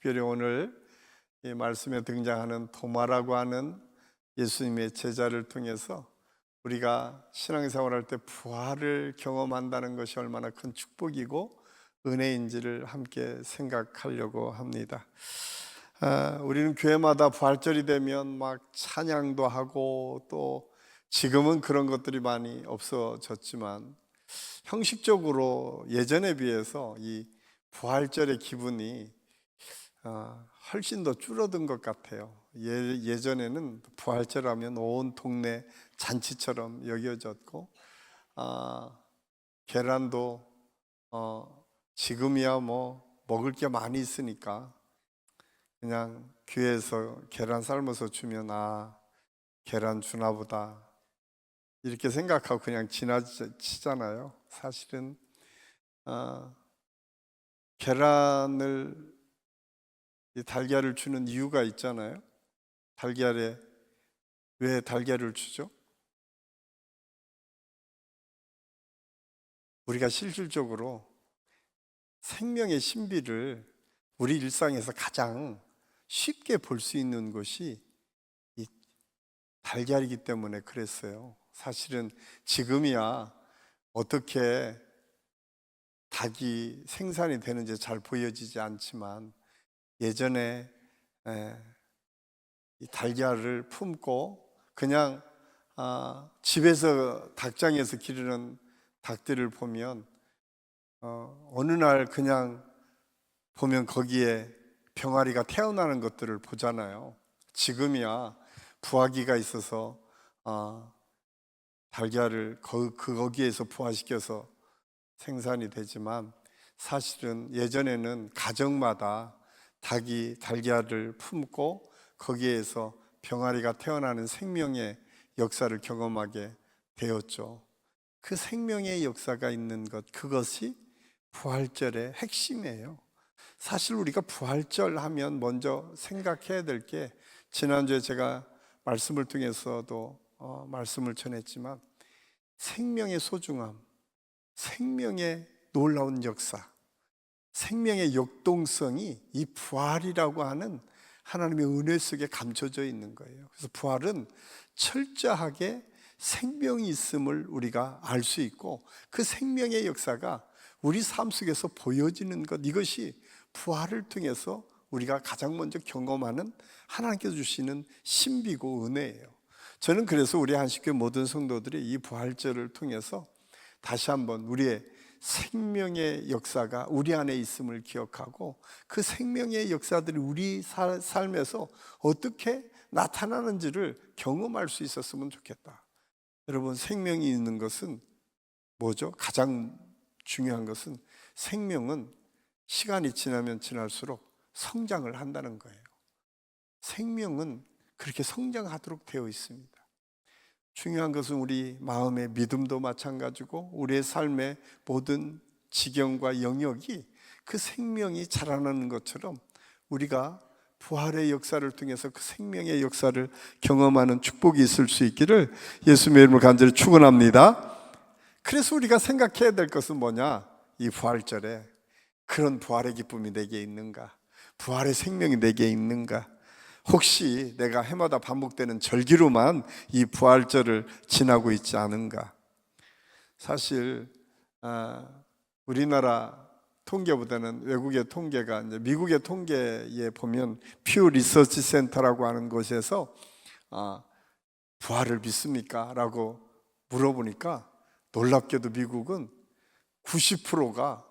특별히 오늘 이 말씀에 등장하는 도마라고 하는 예수님의 제자를 통해서 우리가 신앙생활할 때 부활을 경험한다는 것이 얼마나 큰 축복이고 은혜인지를 함께 생각하려고 합니다. 우리는 교회마다 부활절이 되면 막 찬양도 하고, 또 지금은 그런 것들이 많이 없어졌지만 형식적으로 예전에 비해서 이 부활절의 기분이 훨씬 더 줄어든 것 같아요. 예전에는 부활절 하면 온 동네 잔치처럼 여겨졌고, 계란도 지금이야 뭐 먹을 게 많이 있으니까 그냥 교회에서 계란 삶아서 주면 계란 주나 보다 이렇게 생각하고 그냥 지나치잖아요. 사실은 계란을, 이 달걀을 주는 이유가 있잖아요. 달걀에 왜 달걀을 주죠? 우리가 실질적으로 생명의 신비를 우리 일상에서 가장 쉽게 볼 수 있는 것이 이 달걀이기 때문에 그랬어요. 사실은 지금이야 어떻게 닭이 생산이 되는지 잘 보여지지 않지만 예전에 이 달걀을 품고 그냥 집에서 닭장에서 기르는 닭들을 보면 어느 날 그냥 보면 거기에 병아리가 태어나는 것들을 보잖아요. 지금이야 부화기가 있어서 달걀을 거기에서 부화시켜서 생산이 되지만 사실은 예전에는 가정마다 닭이 달걀을 품고 거기에서 병아리가 태어나는 생명의 역사를 경험하게 되었죠. 그 생명의 역사가 있는 것, 그것이 부활절의 핵심이에요. 사실 우리가 부활절 하면 먼저 생각해야 될 게, 지난주에 제가 말씀을 통해서도 말씀을 전했지만 생명의 소중함, 생명의 놀라운 역사, 생명의 역동성이 이 부활이라고 하는 하나님의 은혜 속에 감춰져 있는 거예요. 그래서 부활은 철저하게 생명이 있음을 우리가 알 수 있고, 그 생명의 역사가 우리 삶 속에서 보여지는 것, 이것이 부활을 통해서 우리가 가장 먼저 경험하는 하나님께서 주시는 신비고 은혜예요. 저는 그래서 우리 한식교회 모든 성도들이 이 부활절을 통해서 다시 한번 우리의 생명의 역사가 우리 안에 있음을 기억하고, 그 생명의 역사들이 우리 삶에서 어떻게 나타나는지를 경험할 수 있었으면 좋겠다. 여러분, 생명이 있는 것은 뭐죠? 가장 중요한 것은, 생명은 시간이 지나면 지날수록 성장을 한다는 거예요. 생명은 그렇게 성장하도록 되어 있습니다. 중요한 것은 우리 마음의 믿음도 마찬가지고, 우리의 삶의 모든 지경과 영역이 그 생명이 자라나는 것처럼 우리가 부활의 역사를 통해서 그 생명의 역사를 경험하는 축복이 있을 수 있기를 예수님의 이름으로 간절히 축원합니다. 그래서 우리가 생각해야 될 것은 뭐냐? 이 부활절에 그런 부활의 기쁨이 내게 있는가? 부활의 생명이 내게 있는가? 혹시 내가 해마다 반복되는 절기로만 이 부활절을 지나고 있지 않은가? 사실 우리나라 통계보다는 외국의 통계가, 이제 미국의 통계에 보면 퓨 리서치 센터라고 하는 곳에서 부활을 믿습니까? 라고 물어보니까 놀랍게도 미국은 90%가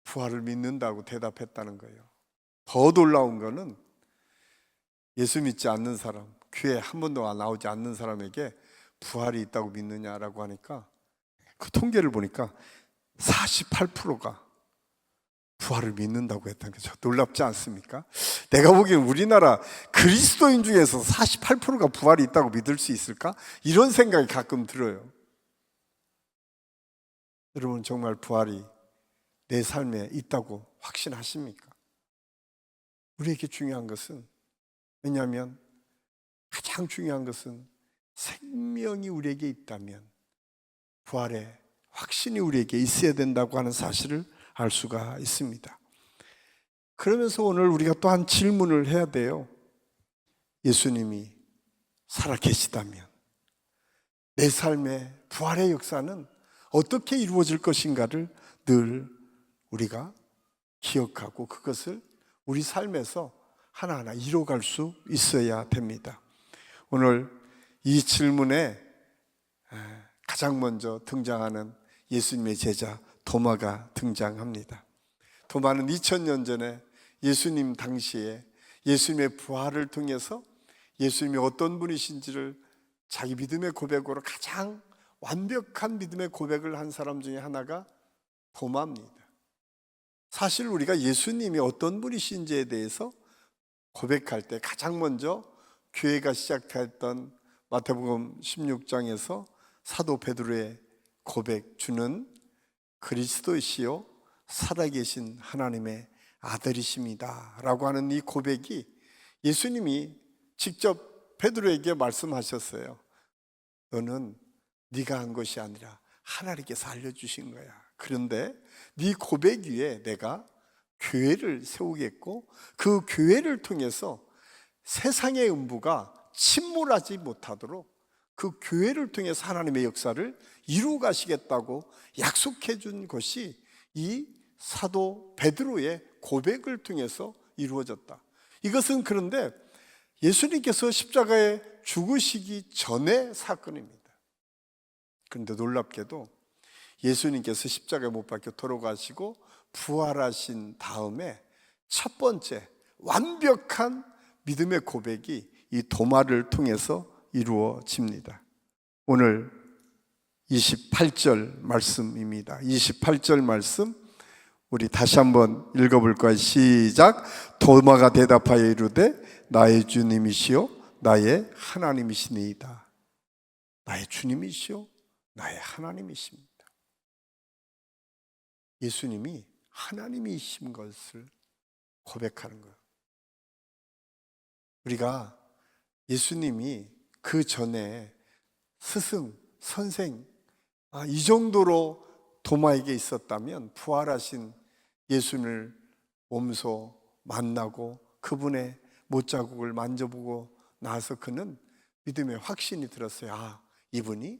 부활을 믿는다고 대답했다는 거예요. 더 놀라운 거는 예수 믿지 않는 사람, 교회 한 번도 나오지 않는 사람에게 부활이 있다고 믿느냐라고 하니까, 그 통계를 보니까 48%가 부활을 믿는다고 했다는 거죠. 놀랍지 않습니까? 내가 보기엔 우리나라 그리스도인 중에서 48%가 부활이 있다고 믿을 수 있을까? 이런 생각이 가끔 들어요. 여러분, 정말 부활이 내 삶에 있다고 확신하십니까? 우리에게 중요한 것은, 왜냐하면 가장 중요한 것은 생명이 우리에게 있다면 부활의 확신이 우리에게 있어야 된다고 하는 사실을 알 수가 있습니다. 그러면서 오늘 우리가 또 한 질문을 해야 돼요. 예수님이 살아계시다면 내 삶의 부활의 역사는 어떻게 이루어질 것인가를 늘 우리가 기억하고 그것을 우리 삶에서 하나하나 이뤄갈 수 있어야 됩니다. 오늘 이 질문에 가장 먼저 등장하는 예수님의 제자 도마가 등장합니다. 도마는 2000년 전에 예수님 당시에 예수님의 부활을 통해서 예수님이 어떤 분이신지를 자기 믿음의 고백으로 가장 완벽한 믿음의 고백을 한 사람 중에 하나가 도마입니다. 사실 우리가 예수님이 어떤 분이신지에 대해서 고백할 때 가장 먼저 교회가 시작했던 마태복음 16장에서 사도 베드로의 고백, 주는 그리스도이시요 살아계신 하나님의 아들이십니다 라고 하는 이 고백이 예수님이 직접 베드로에게 말씀하셨어요. 너는 네가 한 것이 아니라 하나님께서 알려주신 거야. 그런데 네 고백 위에 내가 교회를 세우겠고 그 교회를 통해서 세상의 음부가 침몰하지 못하도록 그 교회를 통해서 하나님의 역사를 이루어 가시겠다고 약속해 준 것이 이 사도 베드로의 고백을 통해서 이루어졌다. 이것은 그런데 예수님께서 십자가에 죽으시기 전의 사건입니다. 그런데 놀랍게도 예수님께서 십자가에 못 박혀 돌아가시고 부활하신 다음에 첫 번째 완벽한 믿음의 고백이 이 도마를 통해서 이루어집니다. 오늘 28절 말씀입니다. 28절 말씀 우리 다시 한번 읽어볼 거예요. 시작. 도마가 대답하여 이르되 나의 주님이시요 나의 하나님이시니이다. 나의 주님이시요 나의 하나님이십니다. 예수님이 하나님이신 것을 고백하는 거예요. 우리가 예수님이 그 전에 스승, 선생, 이 정도로 도마에게 있었다면 부활하신 예수님을 몸소 만나고 그분의 못자국을 만져보고 나서 그는 믿음의 확신이 들었어요. 이분이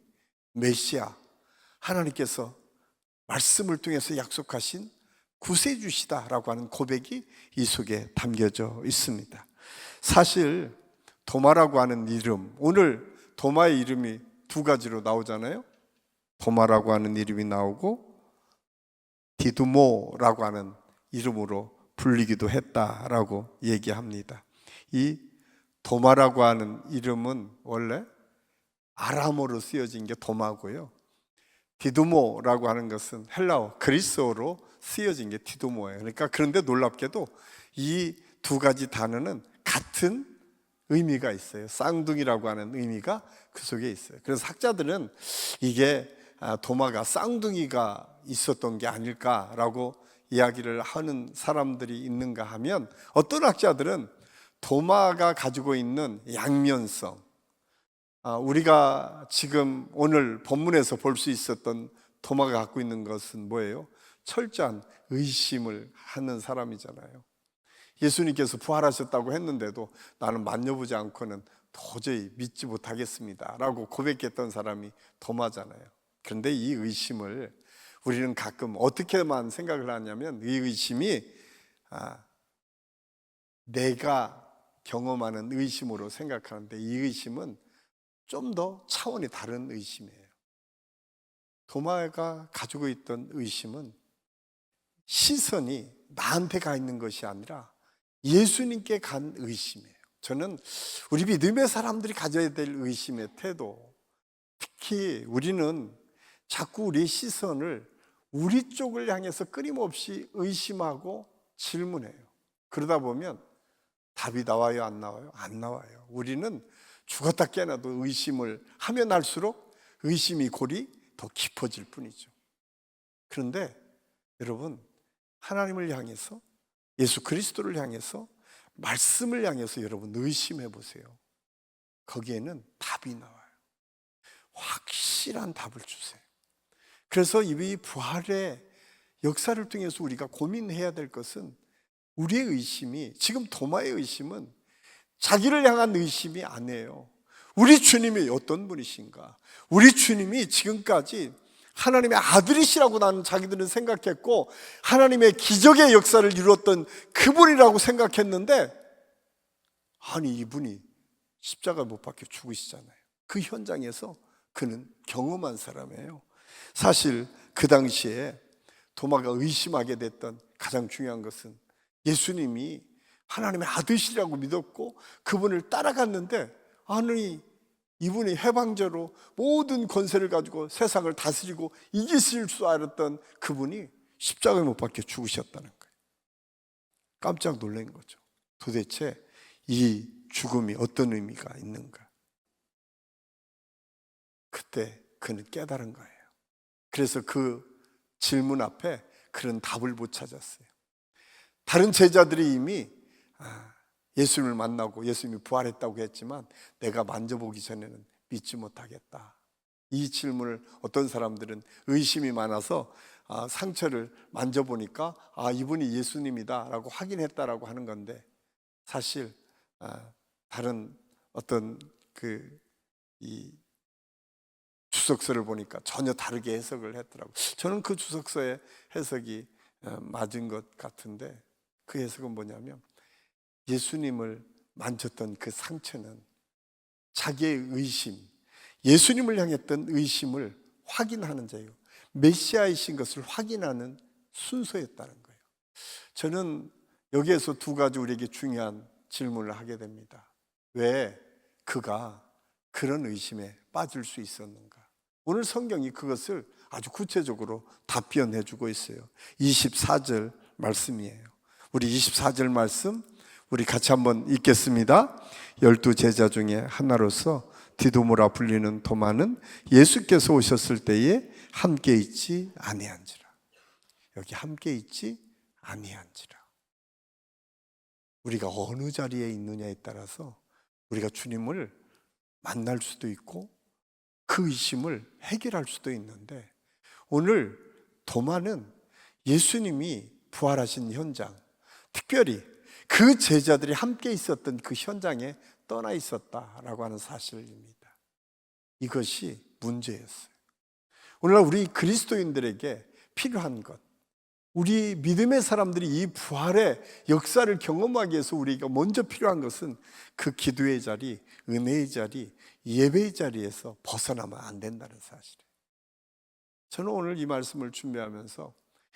메시아, 하나님께서 말씀을 통해서 약속하신 구세주시다라고 하는 고백이 이 속에 담겨져 있습니다. 사실 도마라고 하는 이름, 오늘 도마의 이름이 두 가지로 나오잖아요. 도마라고 하는 이름이 나오고 디두모라고 하는 이름으로 불리기도 했다라고 얘기합니다. 이 도마라고 하는 이름은 원래 아람어로 쓰여진 게 도마고요. 디두모라고 하는 것은 헬라어, 그리스어로 쓰여진 게 디두모예요. 그러니까 그런데 놀랍게도 이 두 가지 단어는 같은 의미가 있어요. 쌍둥이라고 하는 의미가 그 속에 있어요. 그래서 학자들은 이게 도마가 쌍둥이가 있었던 게 아닐까라고 이야기를 하는 사람들이 있는가 하면 어떤 학자들은 도마가 가지고 있는 양면성, 우리가 지금 오늘 본문에서 볼 수 있었던 도마가 갖고 있는 것은 뭐예요? 철저한 의심을 하는 사람이잖아요. 예수님께서 부활하셨다고 했는데도 나는 만져보지 않고는 도저히 믿지 못하겠습니다 라고 고백했던 사람이 도마잖아요. 그런데 이 의심을 우리는 가끔 어떻게만 생각을 하냐면 이 의심이 내가 경험하는 의심으로 생각하는데 이 의심은 좀 더 차원이 다른 의심이에요. 도마가 가지고 있던 의심은 시선이 나한테 가 있는 것이 아니라 예수님께 간 의심이에요. 저는 우리 믿음의 사람들이 가져야 될 의심의 태도, 특히 우리는 자꾸 우리의 시선을 우리 쪽을 향해서 끊임없이 의심하고 질문해요. 그러다 보면 답이 나와요, 안 나와요? 안 나와요. 우리는 죽었다 깨어나도 의심을 하면 할수록 의심이 골이 더 깊어질 뿐이죠. 그런데 여러분, 하나님을 향해서, 예수 그리스도를 향해서, 말씀을 향해서 여러분 의심해 보세요. 거기에는 답이 나와요. 확실한 답을 주세요. 그래서 이 부활의 역사를 통해서 우리가 고민해야 될 것은 우리의 의심이, 지금 도마의 의심은 자기를 향한 의심이 아니에요. 우리 주님이 어떤 분이신가? 우리 주님이 지금까지 하나님의 아들이시라고 나는 자기들은 생각했고, 하나님의 기적의 역사를 이루었던 그분이라고 생각했는데, 아니 이분이 십자가 못 박혀 죽으시잖아요. 그 현장에서 그는 경험한 사람이에요. 사실 그 당시에 도마가 의심하게 됐던 가장 중요한 것은 예수님이 하나님의 아들이라고 믿었고 그분을 따라갔는데, 아니 이분이 해방자로 모든 권세를 가지고 세상을 다스리고 이기실 줄 알았던 그분이 십자가에 못 박혀 죽으셨다는 거예요. 깜짝 놀란 거죠. 도대체 이 죽음이 어떤 의미가 있는가? 그때 그는 깨달은 거예요. 그래서 그 질문 앞에 그런 답을 못 찾았어요. 다른 제자들이 이미 예수님을 만나고 예수님이 부활했다고 했지만 내가 만져보기 전에는 믿지 못하겠다. 이 질문을 어떤 사람들은 의심이 많아서 상처를 만져보니까 이분이 예수님이다 라고 확인했다라고 하는 건데, 사실 다른 어떤 이 주석서를 보니까 전혀 다르게 해석을 했더라고요. 저는 그 주석서의 해석이 맞은 것 같은데, 그 해석은 뭐냐면 예수님을 만졌던 그 상처는 자기의 의심, 예수님을 향했던 의심을 확인하는 자예요. 메시아이신 것을 확인하는 순서였다는 거예요. 저는 여기에서 두 가지 우리에게 중요한 질문을 하게 됩니다. 왜 그가 그런 의심에 빠질 수 있었는가? 오늘 성경이 그것을 아주 구체적으로 답변해 주고 있어요. 24절 말씀이에요. 우리 24절 말씀 우리 같이 한번 읽겠습니다. 12제자 중에 하나로서 디도모라 불리는 도마는 예수께서 오셨을 때에 함께 있지 아니한지라. 여기 함께 있지 아니한지라. 우리가 어느 자리에 있느냐에 따라서 우리가 주님을 만날 수도 있고 그 의심을 해결할 수도 있는데, 오늘 도마는 예수님이 부활하신 현장, 특별히 그 제자들이 함께 있었던 그 현장에 떠나 있었다라고 하는 사실입니다. 이것이 문제였어요. 오늘날 우리 그리스도인들에게 필요한 것, 우리 믿음의 사람들이 이 부활의 역사를 경험하기 위해서 우리가 먼저 필요한 것은 그 기도의 자리, 은혜의 자리, 예배의 자리에서 벗어나면 안 된다는 사실이에요. 저는 오늘 이 말씀을 준비하면서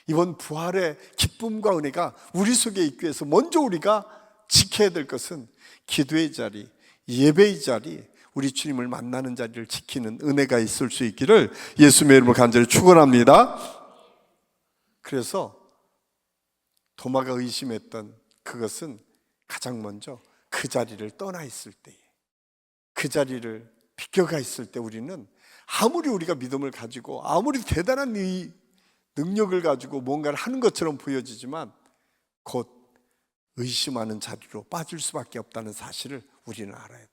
이번 부활의 기쁨과 은혜가 우리 속에 있기 위해서 먼저 우리가 지켜야 될 것은 기도의 자리, 예배의 자리, 우리 주님을 만나는 자리를 지키는 은혜가 있을 수 있기를 예수님의 이름으로 간절히 축원합니다. 그래서 도마가 의심했던 그것은 가장 먼저 그 자리를 떠나 있을 때에, 그 자리를 비껴가 있을 때 우리는 아무리 우리가 믿음을 가지고 아무리 대단한 이 능력을 가지고 뭔가를 하는 것처럼 보여지지만 곧 의심하는 자리로 빠질 수밖에 없다는 사실을 우리는 알아야 돼요.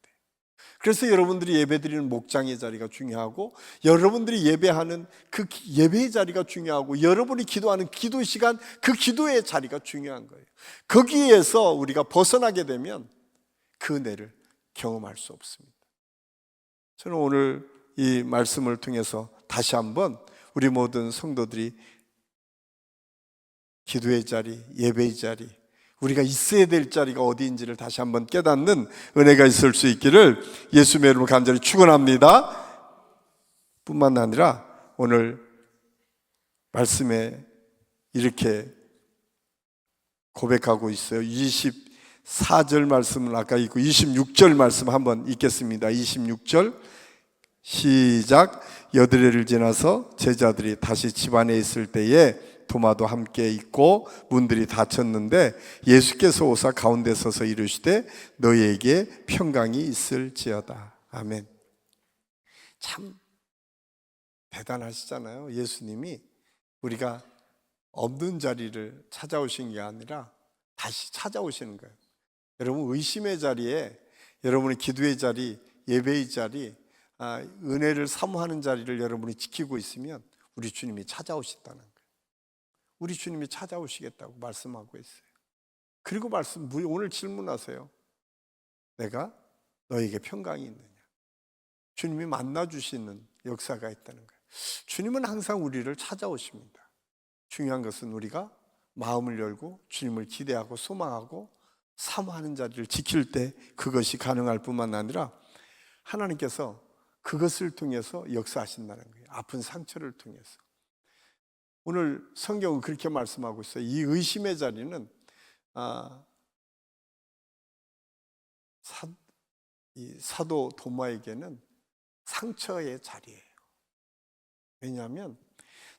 그래서 여러분들이 예배드리는 목장의 자리가 중요하고, 여러분들이 예배하는 그 예배의 자리가 중요하고, 여러분이 기도하는 기도 시간, 그 기도의 자리가 중요한 거예요. 거기에서 우리가 벗어나게 되면 그 은혜를 경험할 수 없습니다. 저는 오늘 이 말씀을 통해서 다시 한번 우리 모든 성도들이 기도의 자리, 예배의 자리, 우리가 있어야 될 자리가 어디인지를 다시 한번 깨닫는 은혜가 있을 수 있기를 예수님의 이름으로 간절히 축원합니다. 뿐만 아니라 오늘 말씀에 이렇게 고백하고 있어요. 24절 말씀을 아까 읽고 26절 말씀 한번 읽겠습니다. 26절 시작. 여드레를 지나서 제자들이 다시 집안에 있을 때에 도마도 함께 있고 문들이 닫혔는데 예수께서 오사 가운데 서서 이르시되 너희에게 평강이 있을지어다. 아멘. 참 대단하시잖아요. 예수님이 우리가 없는 자리를 찾아오신 게 아니라 다시 찾아오시는 거예요. 여러분 의심의 자리에, 여러분의 기도의 자리, 예배의 자리, 은혜를 사모하는 자리를 여러분이 지키고 있으면 우리 주님이 찾아오신다는 거예요. 우리 주님이 찾아오시겠다고 말씀하고 있어요. 그리고 오늘 질문하세요. 내가 너에게 평강이 있느냐? 주님이 만나주시는 역사가 있다는 거예요. 주님은 항상 우리를 찾아오십니다. 중요한 것은 우리가 마음을 열고 주님을 기대하고 소망하고 사모하는 자리를 지킬 때 그것이 가능할 뿐만 아니라 하나님께서 그것을 통해서 역사하신다는 거예요. 아픈 상처를 통해서. 오늘 성경은 그렇게 말씀하고 있어요. 이 의심의 자리는 이 사도 도마에게는 상처의 자리예요. 왜냐하면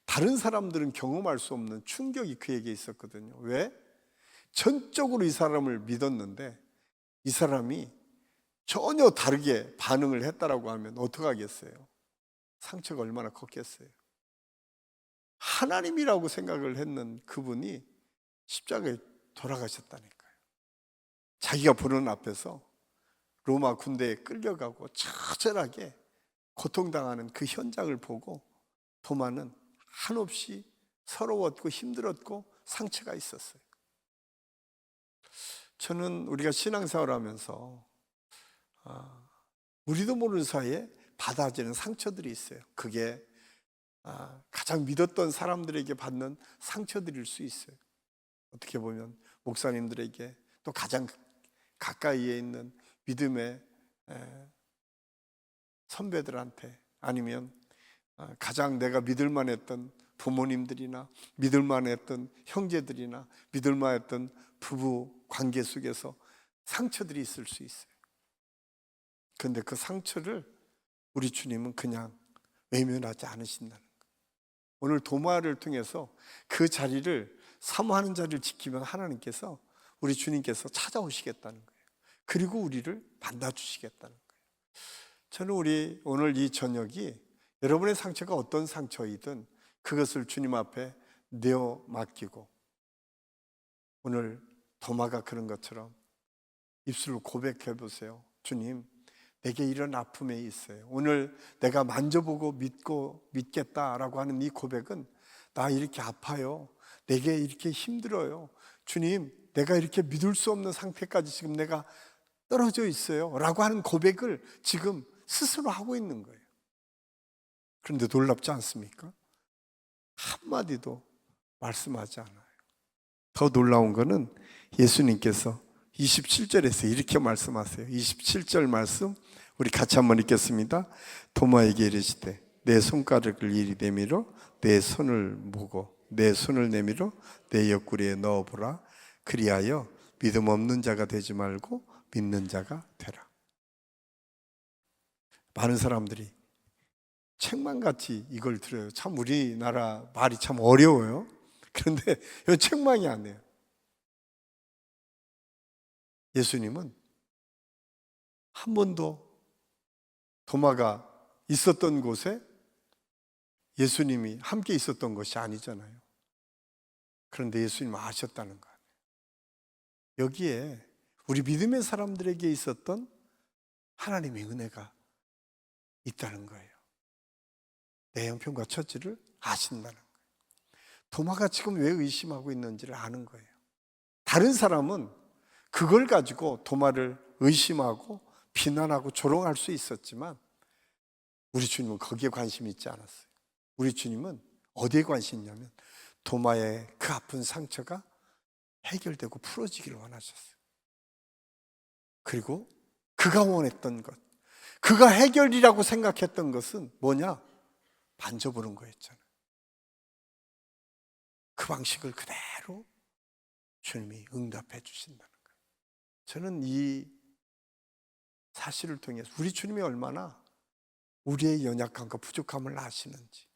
다른 사람들은 경험할 수 없는 충격이 그에게 있었거든요. 왜? 전적으로 이 사람을 믿었는데 이 사람이 전혀 다르게 반응을 했다라고 하면 어떡하겠어요? 상처가 얼마나 컸겠어요? 하나님이라고 생각을 했는 그분이 십자가에 돌아가셨다니까요. 자기가 보는 앞에서 로마 군대에 끌려가고 처절하게 고통당하는 그 현장을 보고 도마는 한없이 서러웠고 힘들었고 상처가 있었어요. 저는 우리가 신앙생활을 하면서 우리도 모르는 사이에 받아지는 상처들이 있어요. 그게 가장 믿었던 사람들에게 받는 상처들일 수 있어요. 어떻게 보면 목사님들에게 또 가장 가까이에 있는 믿음의 선배들한테 아니면 가장 내가 믿을만 했던 부모님들이나 믿을만 했던 형제들이나 믿을만 했던 부부 관계 속에서 상처들이 있을 수 있어요. 그런데 그 상처를 우리 주님은 그냥 외면하지 않으신다는 거예요. 오늘 도마를 통해서 그 자리를 사모하는 자리를 지키면 하나님께서 우리 주님께서 찾아오시겠다는 거예요. 그리고 우리를 만나주시겠다는 거예요. 저는 오늘 이 저녁이 여러분의 상처가 어떤 상처이든 그것을 주님 앞에 내어 맡기고 오늘 도마가 그런 것처럼 입술로 고백해 보세요. 주님, 내게 이런 아픔이 있어요. 오늘 내가 만져보고 믿겠다라고 하는 이 고백은 나 이렇게 아파요. 내게 이렇게 힘들어요. 주님, 내가 이렇게 믿을 수 없는 상태까지 지금 내가 떨어져 있어요. 라고 하는 고백을 지금 스스로 하고 있는 거예요. 그런데 놀랍지 않습니까? 한마디도 말씀하지 않아요. 더 놀라운 거는 예수님께서 27절에서 이렇게 말씀하세요. 27절 말씀 우리 같이 한번 읽겠습니다. 도마에게 이르시되 내 손가락을 이리 내밀어 내 손을 모고 내 손을 내밀어 내 옆구리에 넣어보라. 그리하여 믿음 없는 자가 되지 말고 믿는 자가 되라. 많은 사람들이 책망같이 이걸 들어요. 참 우리나라 말이 참 어려워요. 그런데 이건 책망이 아니에요. 예수님은 한 번도 도마가 있었던 곳에 예수님이 함께 있었던 것이 아니잖아요. 그런데 예수님은 아셨다는 거 아니에요. 여기에 우리 믿음의 사람들에게 있었던 하나님의 은혜가 있다는 거예요. 내 형편과 처지를 아신다는 거예요. 도마가 지금 왜 의심하고 있는지를 아는 거예요. 다른 사람은 그걸 가지고 도마를 의심하고 비난하고 조롱할 수 있었지만 우리 주님은 거기에 관심이 있지 않았어요. 우리 주님은 어디에 관심이 있냐면 도마의 그 아픈 상처가 해결되고 풀어지기를 원하셨어요. 그리고 그가 원했던 것, 그가 해결이라고 생각했던 것은 뭐냐? 만져보는 거였잖아요. 그 방식을 그대로 주님이 응답해 주신다는 거예요. 저는 이 사실을 통해서 우리 주님이 얼마나 우리의 연약함과 부족함을 아시는지,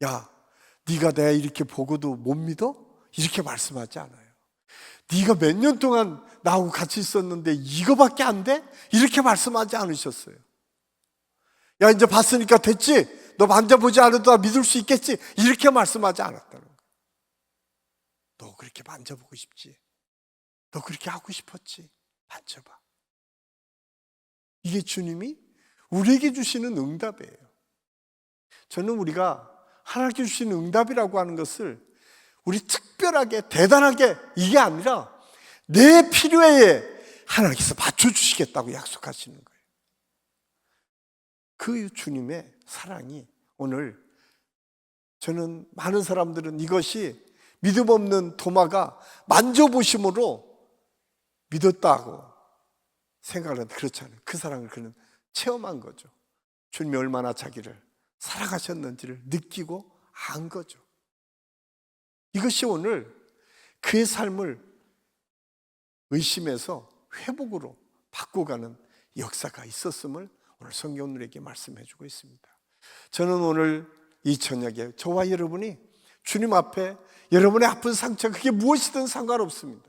야, 네가 내가 이렇게 보고도 못 믿어? 이렇게 말씀하지 않아요. 네가 몇 년 동안 나하고 같이 있었는데 이거밖에 안 돼? 이렇게 말씀하지 않으셨어요. 야, 이제 봤으니까 됐지? 너 만져보지 않아도 나 믿을 수 있겠지? 이렇게 말씀하지 않았다는 거예요. 너 그렇게 만져보고 싶지? 너 그렇게 하고 싶었지? 만져봐. 이게 주님이 우리에게 주시는 응답이에요. 저는 우리가 하나님께 주시는 응답이라고 하는 것을 우리 특별하게 대단하게 이게 아니라 내 필요에 하나님께서 맞춰주시겠다고 약속하시는 거예요. 그 주님의 사랑이 오늘, 저는 많은 사람들은 이것이 믿음 없는 도마가 만져보심으로 믿었다고 생각을 하는데 그렇지 않아요. 그 사랑을 그는 체험한 거죠. 주님이 얼마나 자기를 사랑하셨는지를 느끼고 안 거죠. 이것이 오늘 그의 삶을 의심해서 회복으로 바꿔가는 역사가 있었음을 오늘 성경 우리에게 말씀해 주고 있습니다. 저는 오늘 이 저녁에 저와 여러분이 주님 앞에 여러분의 아픈 상처, 그게 무엇이든 상관없습니다.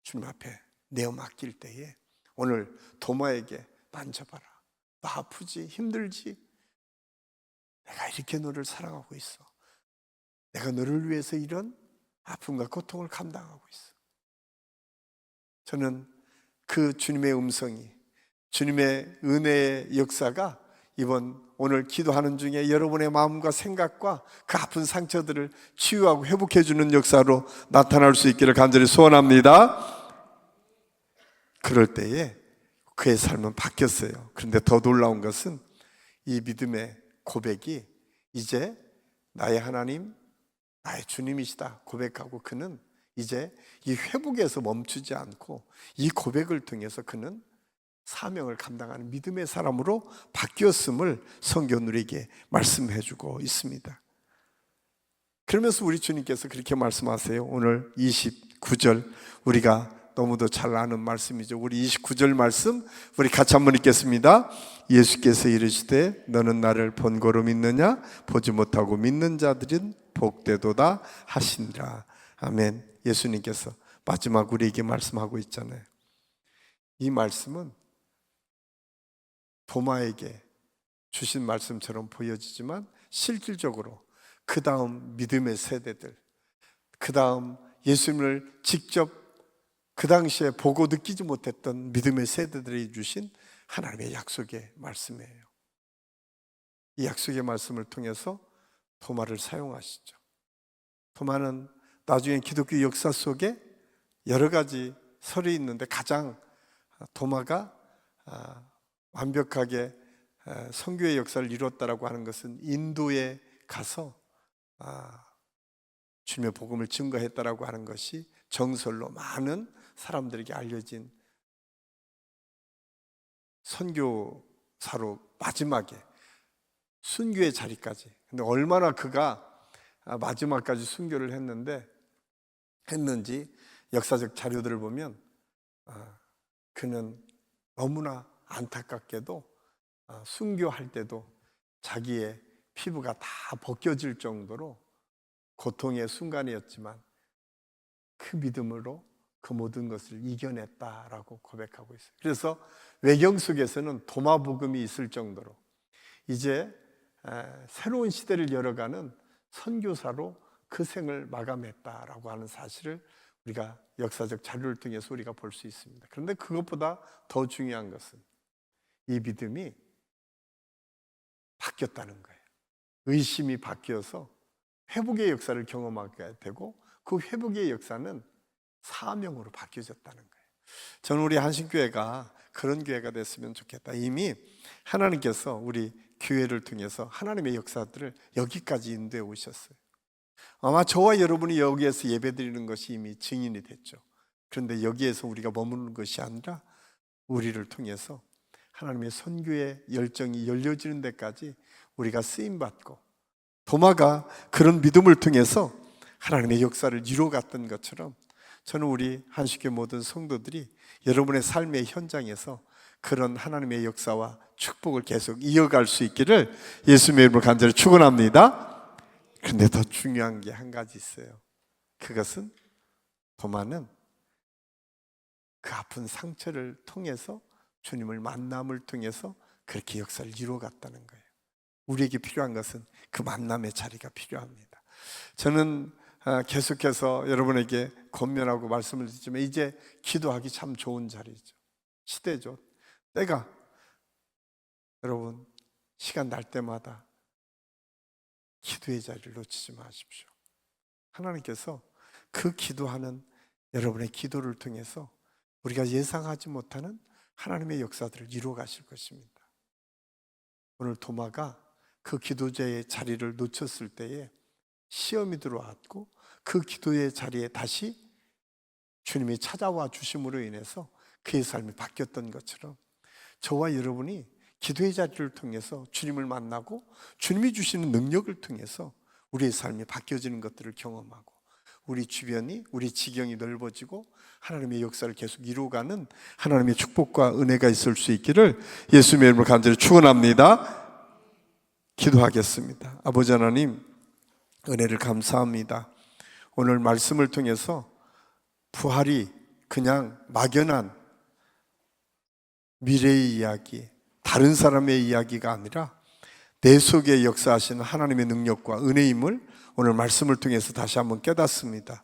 주님 앞에 내어 맡길 때에 오늘 도마에게 만져봐라. 너 아프지? 힘들지? 내가 이렇게 너를 사랑하고 있어. 내가 너를 위해서 이런 아픔과 고통을 감당하고 있어. 저는 그 주님의 음성이, 주님의 은혜의 역사가 이번 오늘 기도하는 중에 여러분의 마음과 생각과 그 아픈 상처들을 치유하고 회복해 주는 역사로 나타날 수 있기를 간절히 소원합니다. 그럴 때에 그의 삶은 바뀌었어요. 그런데 더 놀라운 것은 이 믿음의 고백이 이제 나의 하나님, 나의 주님이시다 고백하고 그는 이제 이 회복에서 멈추지 않고 이 고백을 통해서 그는 사명을 감당하는 믿음의 사람으로 바뀌었음을 성경 우리에게 말씀해 주고 있습니다. 그러면서 우리 주님께서 그렇게 말씀하세요. 오늘 29절, 우리가 너무도 잘 아는 말씀이죠. 우리 29절 말씀 우리 같이 한번 읽겠습니다. 예수께서 이르시되 너는 나를 본고로 믿느냐? 보지 못하고 믿는 자들은 복되도다 하시니라. 아멘. 예수님께서 마지막 우리에게 말씀하고 있잖아요. 이 말씀은 도마에게 주신 말씀처럼 보여지지만 실질적으로 그 다음 믿음의 세대들, 그 다음 예수님을 직접 그 당시에 보고 느끼지 못했던 믿음의 세대들이 주신 하나님의 약속의 말씀이에요. 이 약속의 말씀을 통해서 도마를 사용하시죠. 도마는 나중에 기독교 역사 속에 여러 가지 설이 있는데 가장 도마가 완벽하게 선교의 역사를 이뤘다라고 하는 것은 인도에 가서 주님의 복음을 증거했다라고 하는 것이 정설로 많은 사람들에게 알려진 선교사로 마지막에 순교의 자리까지. 근데 얼마나 그가 마지막까지 순교를 했는지 역사적 자료들을 보면 그는 너무나 안타깝게도 순교할 때도 자기의 피부가 다 벗겨질 정도로 고통의 순간이었지만 그 믿음으로 그 모든 것을 이겨냈다라고 고백하고 있어요. 그래서 외경 속에서는 도마 복음이 있을 정도로 이제 새로운 시대를 열어가는 선교사로 그 생을 마감했다라고 하는 사실을 우리가 역사적 자료를 통해서 우리가 볼 수 있습니다. 그런데 그것보다 더 중요한 것은 이 믿음이 바뀌었다는 거예요. 의심이 바뀌어서 회복의 역사를 경험하게 되고 그 회복의 역사는 사명으로 바뀌어졌다는 거예요. 저는 우리 한신교회가 그런 교회가 됐으면 좋겠다. 이미 하나님께서 우리 교회를 통해서 하나님의 역사들을 여기까지 인도해 오셨어요. 아마 저와 여러분이 여기에서 예배드리는 것이 이미 증인이 됐죠. 그런데 여기에서 우리가 머무는 것이 아니라 우리를 통해서 하나님의 선교의 열정이 열려지는 데까지 우리가 쓰임받고 도마가 그런 믿음을 통해서 하나님의 역사를 이루어갔던 것처럼 저는 우리 한식교 모든 성도들이 여러분의 삶의 현장에서 그런 하나님의 역사와 축복을 계속 이어갈 수 있기를 예수님의 이름으로 간절히 축원합니다. 그런데 더 중요한 게 한 가지 있어요. 그것은 도마는 그 아픈 상처를 통해서 주님을 만남을 통해서 그렇게 역사를 이루어갔다는 거예요. 우리에게 필요한 것은 그 만남의 자리가 필요합니다. 저는 계속해서 여러분에게 권면하고 말씀을 드리지만 이제 기도하기 참 좋은 자리죠. 시대죠. 때가 여러분 시간 날 때마다 기도의 자리를 놓치지 마십시오. 하나님께서 그 기도하는 여러분의 기도를 통해서 우리가 예상하지 못하는 하나님의 역사들을 이루어 가실 것입니다. 오늘 도마가 그 기도자의 자리를 놓쳤을 때에 시험이 들어왔고 그 기도의 자리에 다시 주님이 찾아와 주심으로 인해서 그의 삶이 바뀌었던 것처럼 저와 여러분이 기도의 자리를 통해서 주님을 만나고 주님이 주시는 능력을 통해서 우리의 삶이 바뀌어지는 것들을 경험하고 우리 주변이, 우리 지경이 넓어지고 하나님의 역사를 계속 이루어가는 하나님의 축복과 은혜가 있을 수 있기를 예수님의 이름으로 간절히 축원합니다. 기도하겠습니다. 아버지 하나님, 은혜를 감사합니다. 오늘 말씀을 통해서 부활이 그냥 막연한 미래의 이야기, 다른 사람의 이야기가 아니라 내 속에 역사하시는 하나님의 능력과 은혜임을 오늘 말씀을 통해서 다시 한번 깨닫습니다.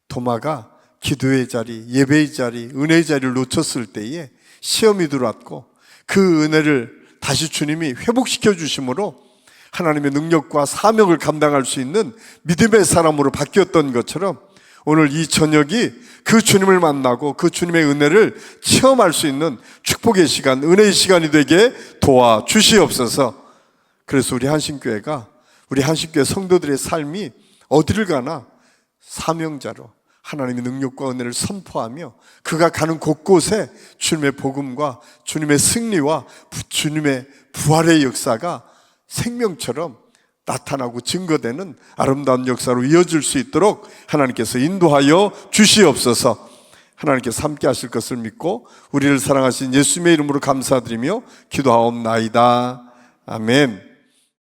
도마가 기도의 자리, 예배의 자리, 은혜의 자리를 놓쳤을 때에 시험이 들어왔고 그 은혜를 다시 주님이 회복시켜 주심으로 하나님의 능력과 사명을 감당할 수 있는 믿음의 사람으로 바뀌었던 것처럼 오늘 이 저녁이 그 주님을 만나고 그 주님의 은혜를 체험할 수 있는 축복의 시간, 은혜의 시간이 되게 도와주시옵소서. 그래서 우리 한신교회가, 우리 한신교회 성도들의 삶이 어디를 가나 사명자로 하나님의 능력과 은혜를 선포하며 그가 가는 곳곳에 주님의 복음과 주님의 승리와 주님의 부활의 역사가 생명처럼 나타나고 증거되는 아름다운 역사로 이어질 수 있도록 하나님께서 인도하여 주시옵소서. 하나님께서 함께 하실 것을 믿고 우리를 사랑하신 예수님의 이름으로 감사드리며 기도하옵나이다. 아멘.